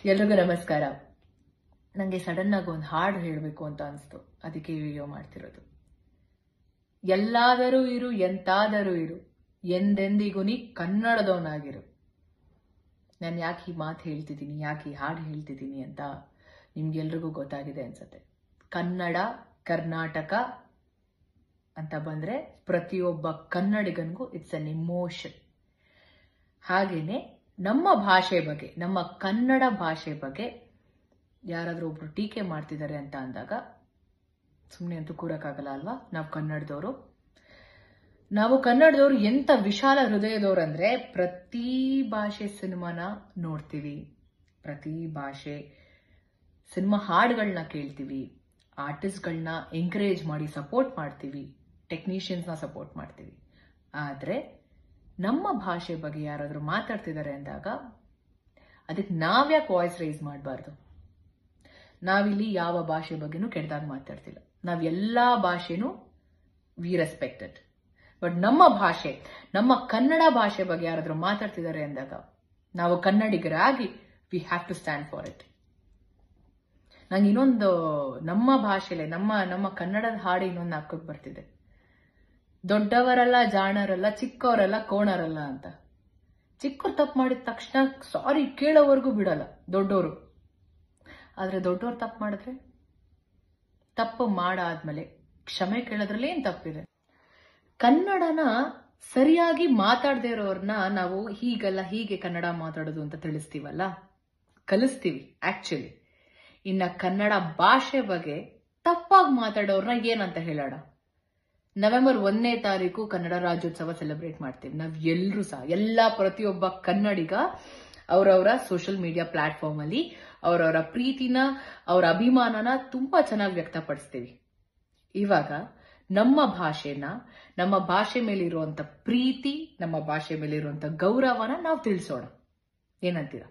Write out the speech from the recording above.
ಎಲ್ರಿಗೂ ನಮಸ್ಕಾರ. ನನಗೆ ಸಡನ್ ಆಗಿ ಒಂದು ಹಾಡು ಹೇಳಬೇಕು ಅಂತ ಅನಿಸ್ತು, ಅದಕ್ಕೆ ಈ ವಿಡಿಯೋ ಮಾಡ್ತಿರೋದು. ಎಲ್ಲಾದರೂ ಇರು ಎಂತಾದರೂ ಇರು, ಎಂದೆಂದಿಗೂ ನೀ ಕನ್ನಡದವನಾಗಿರು. ನಾನು ಯಾಕೆ ಈ ಮಾತು ಹೇಳ್ತಿದ್ದೀನಿ, ಯಾಕೆ ಈ ಹಾಡು ಹೇಳ್ತಿದ್ದೀನಿ ಅಂತ ನಿಮ್ಗೆಲ್ರಿಗೂ ಗೊತ್ತಾಗಿದೆ ಅನ್ಸುತ್ತೆ. ಕನ್ನಡ, ಕರ್ನಾಟಕ ಅಂತ ಬಂದ್ರೆ ಪ್ರತಿಯೊಬ್ಬ ಕನ್ನಡಿಗನಿಗೂ ಇಟ್ಸ್ ಅನ್ ಇಮೋಷನ್. ಹಾಗೇನೆ ನಮ್ಮ ಭಾಷೆ ಬಗ್ಗೆ, ನಮ್ಮ ಕನ್ನಡ ಭಾಷೆ ಬಗ್ಗೆ ಯಾರಾದ್ರೂ ಒಬ್ರು ಟೀಕೆ ಮಾಡ್ತಿದ್ದಾರೆ ಅಂತ ಅಂದಾಗ ಸುಮ್ಮನೆ ಅಂತೂ ಕೂರಕ್ಕಾಗಲ್ಲ ಅಲ್ವಾ. ನಾವು ಕನ್ನಡದವರು ಎಂತ ವಿಶಾಲ ಹೃದಯದವ್ರು ಅಂದ್ರೆ, ಪ್ರತಿ ಭಾಷೆ ಸಿನಿಮಾನ ನೋಡ್ತೀವಿ, ಪ್ರತಿ ಭಾಷೆ ಸಿನಿಮಾ ಹಾಡುಗಳನ್ನ ಕೇಳ್ತೀವಿ, ಆರ್ಟಿಸ್ಟ್ಗಳನ್ನ ಎಂಕರೇಜ್ ಮಾಡಿ ಸಪೋರ್ಟ್ ಮಾಡ್ತೀವಿ, ಟೆಕ್ನಿಷಿಯನ್ಸ್ನ ಸಪೋರ್ಟ್ ಮಾಡ್ತೀವಿ. ಆದ್ರೆ ನಮ್ಮ ಭಾಷೆ ಬಗ್ಗೆ ಯಾರಾದ್ರೂ ಮಾತಾಡ್ತಿದ್ದಾರೆ ಅಂದಾಗ ಅದಕ್ಕೆ ನಾವ್ಯಾಕೆ ವಾಯ್ಸ್ ರೈಸ್ ಮಾಡಬಾರ್ದು? ನಾವಿಲ್ಲಿ ಯಾವ ಭಾಷೆ ಬಗ್ಗೆನೂ ಕೆಟ್ಟದಾಗ ಮಾತಾಡ್ತಿಲ್ಲ. ನಾವೆಲ್ಲಾ ಭಾಷೆನೂ ವಿ ರೆಸ್ಪೆಕ್ಟೆಡ್. ಬಟ್ ನಮ್ಮ ಭಾಷೆ, ನಮ್ಮ ಕನ್ನಡ ಭಾಷೆ ಬಗ್ಗೆ ಯಾರಾದ್ರೂ ಮಾತಾಡ್ತಿದ್ದಾರೆ ಅಂದಾಗ ನಾವು ಕನ್ನಡಿಗರಾಗಿ we have to stand for it. ನಂಗೆ ಇನ್ನೊಂದು ನಮ್ಮ ಭಾಷೆಲೆ ನಮ್ಮ ಕನ್ನಡದ ಹಾಡು ಇನ್ನೊಂದು ಹಾಕೋಕ್ ಬರ್ತಿದೆ. ದೊಡ್ಡವರಲ್ಲ ಜಾಣರಲ್ಲ, ಚಿಕ್ಕವರಲ್ಲ ಕೋಣರಲ್ಲ ಅಂತ. ಚಿಕ್ಕವ್ರು ತಪ್ಪು ಮಾಡಿದ ತಕ್ಷಣ ಸಾರಿ ಕೇಳೋವರೆಗೂ ಬಿಡಲ್ಲ ದೊಡ್ಡವರು. ಆದ್ರೆ ದೊಡ್ಡವ್ರು ತಪ್ಪು ಮಾಡಿದ್ರೆ, ತಪ್ಪು ಮಾಡಾದ್ಮೇಲೆ ಕ್ಷಮೆ ಕೇಳೋದ್ರಲ್ಲಿ ಏನ್ ತಪ್ಪಿದೆ? ಕನ್ನಡನ ಸರಿಯಾಗಿ ಮಾತಾಡದೇ ಇರೋರ್ನ ನಾವು ಹೀಗಲ್ಲ ಹೀಗೆ ಕನ್ನಡ ಮಾತಾಡೋದು ಅಂತ ತಿಳಿಸ್ತೀವಲ್ಲ, ಕಲಿಸ್ತೀವಿ ಆಕ್ಚುಲಿ. ಇನ್ನ ಕನ್ನಡ ಭಾಷೆ ಬಗ್ಗೆ ತಪ್ಪಾಗಿ ಮಾತಾಡೋರ್ನ ಏನಂತ ಹೇಳೋಣ? ನವೆಂಬರ್ 1ನೇ ತಾರೀಕು ಕನ್ನಡ ರಾಜ್ಯೋತ್ಸವ ಸೆಲೆಬ್ರೇಟ್ ಮಾಡ್ತೀವಿ. ನಾವ್ ಎಲ್ರೂ ಸಹ ಪ್ರತಿಯೊಬ್ಬ ಕನ್ನಡಿಗ ಅವರವರ ಸೋಷಿಯಲ್ ಮೀಡಿಯಾ ಪ್ಲಾಟ್ಫಾರ್ಮ್ ಅಲ್ಲಿ ಅವರವರ ಪ್ರೀತಿನ, ಅವರ ಅಭಿಮಾನನ ತುಂಬಾ ಚೆನ್ನಾಗಿ ವ್ಯಕ್ತಪಡಿಸ್ತೀವಿ. ಇವಾಗ ನಮ್ಮ ಭಾಷೆನ, ನಮ್ಮ ಭಾಷೆ ಮೇಲಿರುವಂತ ಪ್ರೀತಿ, ನಮ್ಮ ಭಾಷೆ ಮೇಲಿರುವಂತ ಗೌರವನ ನಾವು ತಿಳಿಸೋಣ. ಏನಂತೀರಾ?